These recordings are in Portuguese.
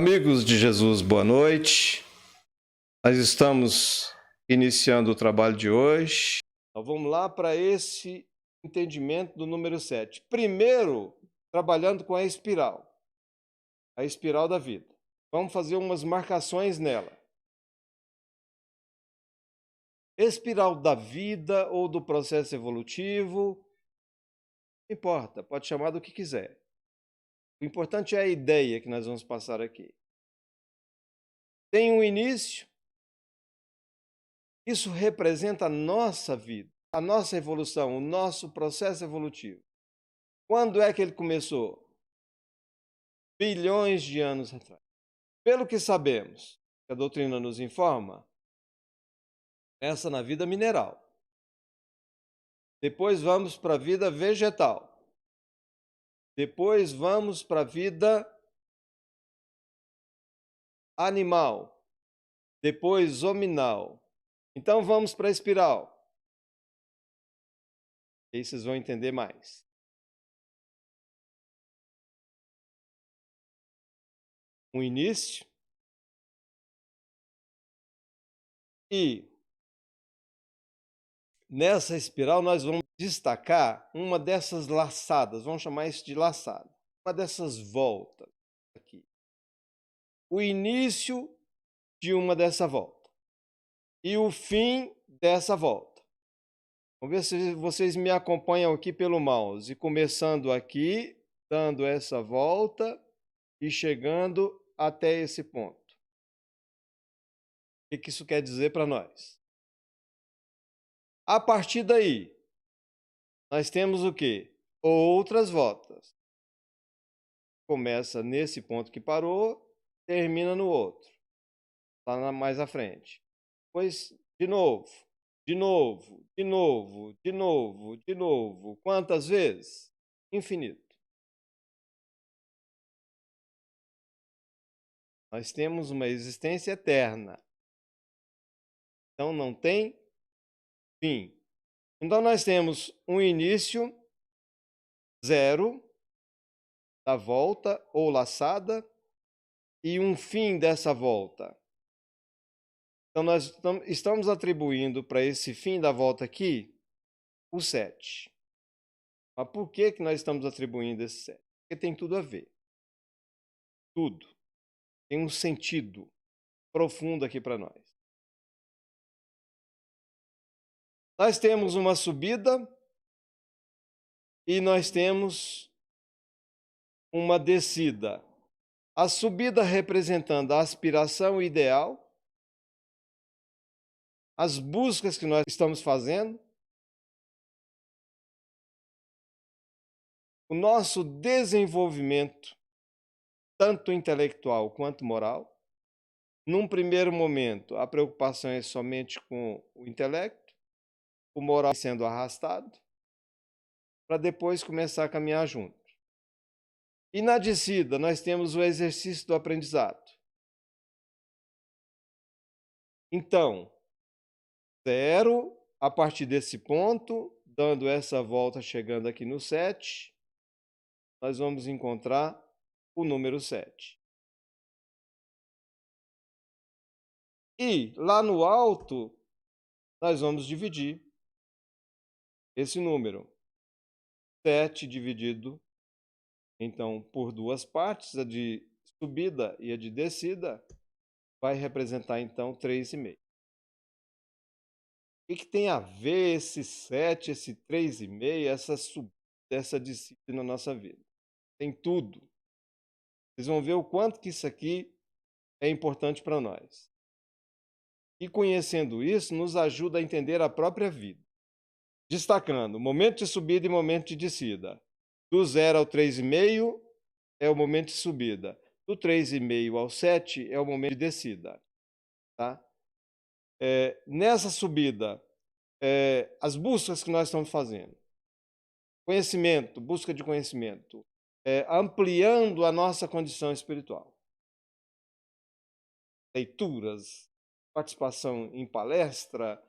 Amigos de Jesus, boa noite. Nós estamos iniciando o trabalho de hoje. Então, vamos lá para esse entendimento do número 7. Primeiro, trabalhando com a espiral da vida. Vamos fazer umas marcações nela. Espiral da vida ou do processo evolutivo, não importa, pode chamar do que quiser. O importante é a ideia que nós vamos passar aqui. Tem um início. Isso representa a nossa vida, a nossa evolução, o nosso processo evolutivo. Quando é que ele começou? Bilhões de anos atrás. Pelo que sabemos, que a doutrina nos informa, começa na vida mineral. Depois vamos para a vida vegetal. Depois vamos para a vida animal. Depois hominal. Então vamos para a espiral. Aí vocês vão entender mais. Um início. E nessa espiral nós vamos destacar uma dessas laçadas, vamos chamar isso de laçada, uma dessas voltas aqui. O início de uma dessa volta e o fim dessa volta. Vamos ver se vocês me acompanham aqui pelo mouse, começando aqui, dando essa volta e chegando até esse ponto. O que isso quer dizer para nós? A partir daí, nós temos o quê? Outras voltas. Começa nesse ponto que parou, termina no outro. Está mais à frente. Depois, de novo, de novo, de novo, de novo, de novo. Quantas vezes? Infinito. Nós temos uma existência eterna. Então, não tem fim. Então, nós temos um início, zero, da volta ou laçada, e um fim dessa volta. Então, nós estamos atribuindo para esse fim da volta aqui o 7. Mas por que nós estamos atribuindo esse 7? Porque tem tudo a ver. Tudo. Tem um sentido profundo aqui para nós. Nós temos uma subida e nós temos uma descida. A subida representando a aspiração ideal, as buscas que nós estamos fazendo, o nosso desenvolvimento, tanto intelectual quanto moral. Num primeiro momento, a preocupação é somente com o intelecto, o moral sendo arrastado, para depois começar a caminhar junto. E na descida, nós temos o exercício do aprendizado. Então, zero, a partir desse ponto, dando essa volta, chegando aqui no 7, nós vamos encontrar o número 7. E lá no alto, nós vamos dividir esse número. 7 dividido, então, por duas partes, a de subida e a de descida, vai representar, então, 3,5. O que tem a ver esse 7, esse 3,5, essa subida, essa descida na nossa vida? Tem tudo. Vocês vão ver o quanto que isso aqui é importante para nós. E conhecendo isso, nos ajuda a entender a própria vida. Destacando momento de subida e momento de descida. Do 0 ao 3,5 é o momento de subida. Do 3,5 ao 7 é o momento de descida. Tá? Nessa subida, as buscas que nós estamos fazendo. Conhecimento, busca de conhecimento. Ampliando a nossa condição espiritual. Leituras, participação em palestra,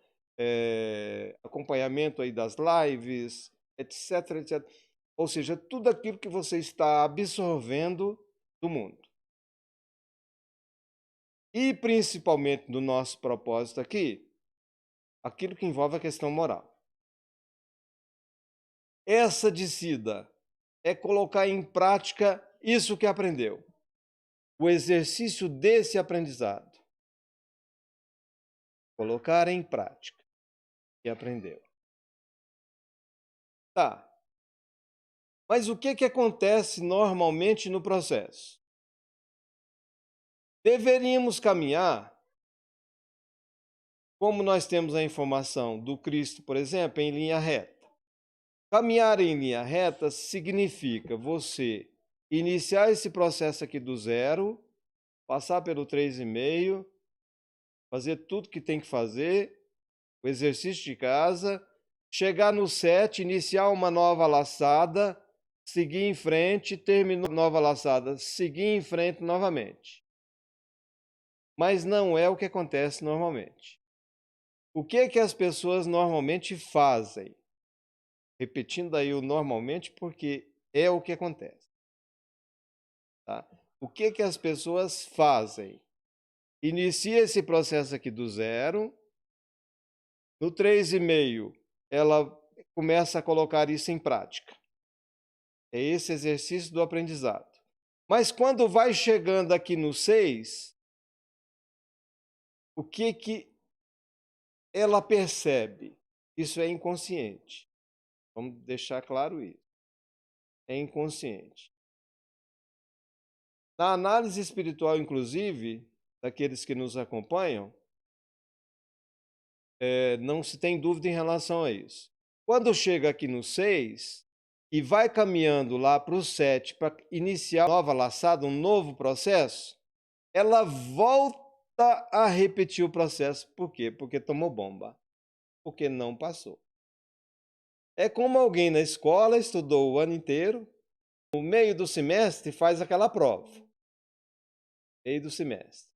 acompanhamento aí das lives, etc, etc. Ou seja, tudo aquilo que você está absorvendo do mundo. E principalmente no nosso propósito aqui, aquilo que envolve a questão moral. Essa descida é colocar em prática isso que aprendeu. O exercício desse aprendizado. Colocar em prática o que aprendeu. Tá. Mas o que acontece normalmente no processo? Deveríamos caminhar, como nós temos a informação do Cristo, por exemplo, em linha reta. Caminhar em linha reta significa você iniciar esse processo aqui do zero, passar pelo 3,5, fazer tudo que tem que fazer, o exercício de casa, chegar no 7, iniciar uma nova laçada, seguir em frente, terminou a nova laçada, seguir em frente novamente. Mas não é o que acontece normalmente. O que as pessoas normalmente fazem? Repetindo aí o normalmente, porque é o que acontece. Tá? O que as pessoas fazem? Inicia esse processo aqui do zero. No 3,5, ela começa a colocar isso em prática. É esse exercício do aprendizado. Mas quando vai chegando aqui no 6, o que ela percebe? Isso é inconsciente. Vamos deixar claro isso. É inconsciente. Na análise espiritual, inclusive, daqueles que nos acompanham, não se tem dúvida em relação a isso. Quando chega aqui no 6 e vai caminhando lá para o 7 para iniciar uma nova laçada, um novo processo, ela volta a repetir o processo. Por quê? Porque tomou bomba. Porque não passou. É como alguém na escola estudou o ano inteiro, no meio do semestre faz aquela prova. Meio do semestre.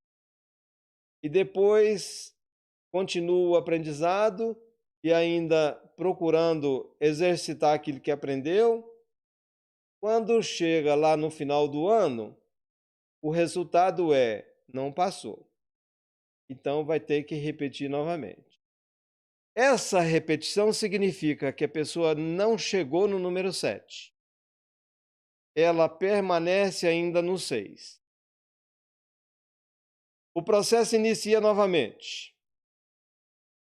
E depois continua o aprendizado e ainda procurando exercitar aquilo que aprendeu. Quando chega lá no final do ano, o resultado é não passou. Então vai ter que repetir novamente. Essa repetição significa que a pessoa não chegou no número 7. Ela permanece ainda no 6. O processo inicia novamente.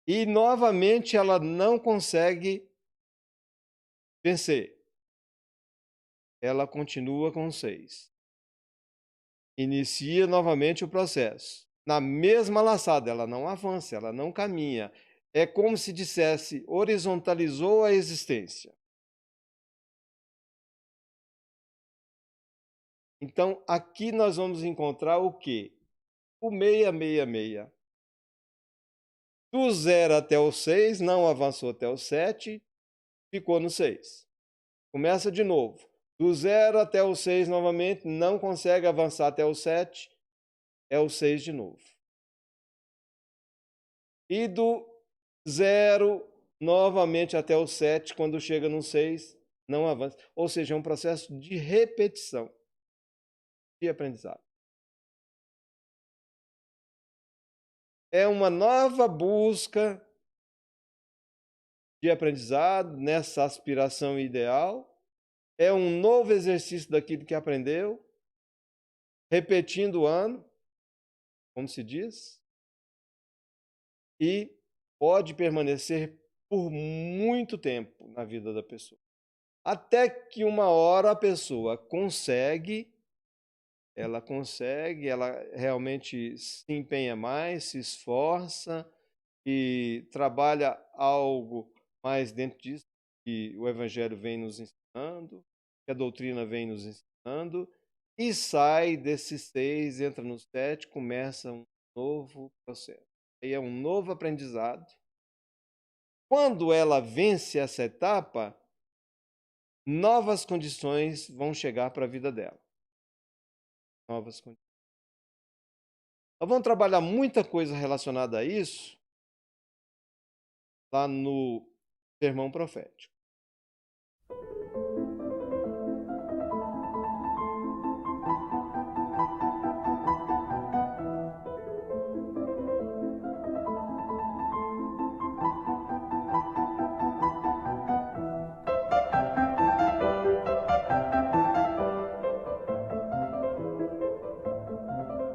E novamente ela não consegue vencer. Ela continua com 6. Inicia novamente o processo. Na mesma laçada, ela não avança, ela não caminha. É como se dissesse, horizontalizou a existência. Então, aqui nós vamos encontrar o quê? O 666. Do 0 até o 6, não avançou até o 7, ficou no 6. Começa de novo. Do 0 até o 6 novamente, não consegue avançar até o 7, é o 6 de novo. E do 0 novamente até o 7, quando chega no 6, não avança. Ou seja, é um processo de repetição de aprendizado. É uma nova busca de aprendizado nessa aspiração ideal. É um novo exercício daquilo que aprendeu, repetindo o ano, como se diz, e pode permanecer por muito tempo na vida da pessoa. Até que uma hora a pessoa ela realmente se empenha mais, se esforça e trabalha algo mais dentro disso que o Evangelho vem nos ensinando, que a doutrina vem nos ensinando, e sai desses 6, entra no 7, começa um novo processo. Aí é um novo aprendizado. Quando ela vence essa etapa, novas condições vão chegar para a vida dela. Novas condições. Nós vamos trabalhar muita coisa relacionada a isso lá no sermão profético.